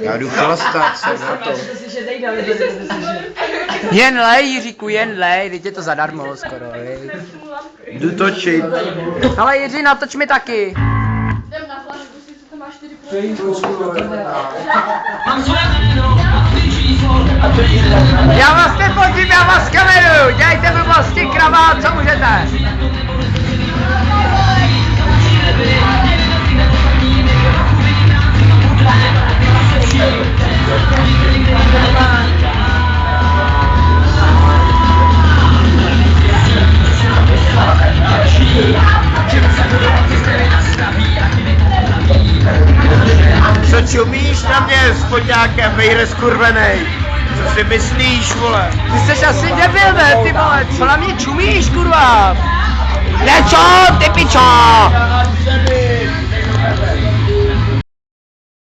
Já jdu chlastat se na to. Jen lej, Jiříku, jen lej, teď je to zadarmo skoro, lej. Jdu točit. Ale Jiří, natoč mi taky. Jdem na flašku, si to má 4%. Já vás nepotím, já vás kameruju, dělejte blbosti, krava, co můžete. Co čumíš na mě s podňákem, vejre skurvenej? Co si myslíš, vole? Ty jsi asi debil, ne, ty vole, co na mě čumíš, kurva? Ne, čo, ty pičo?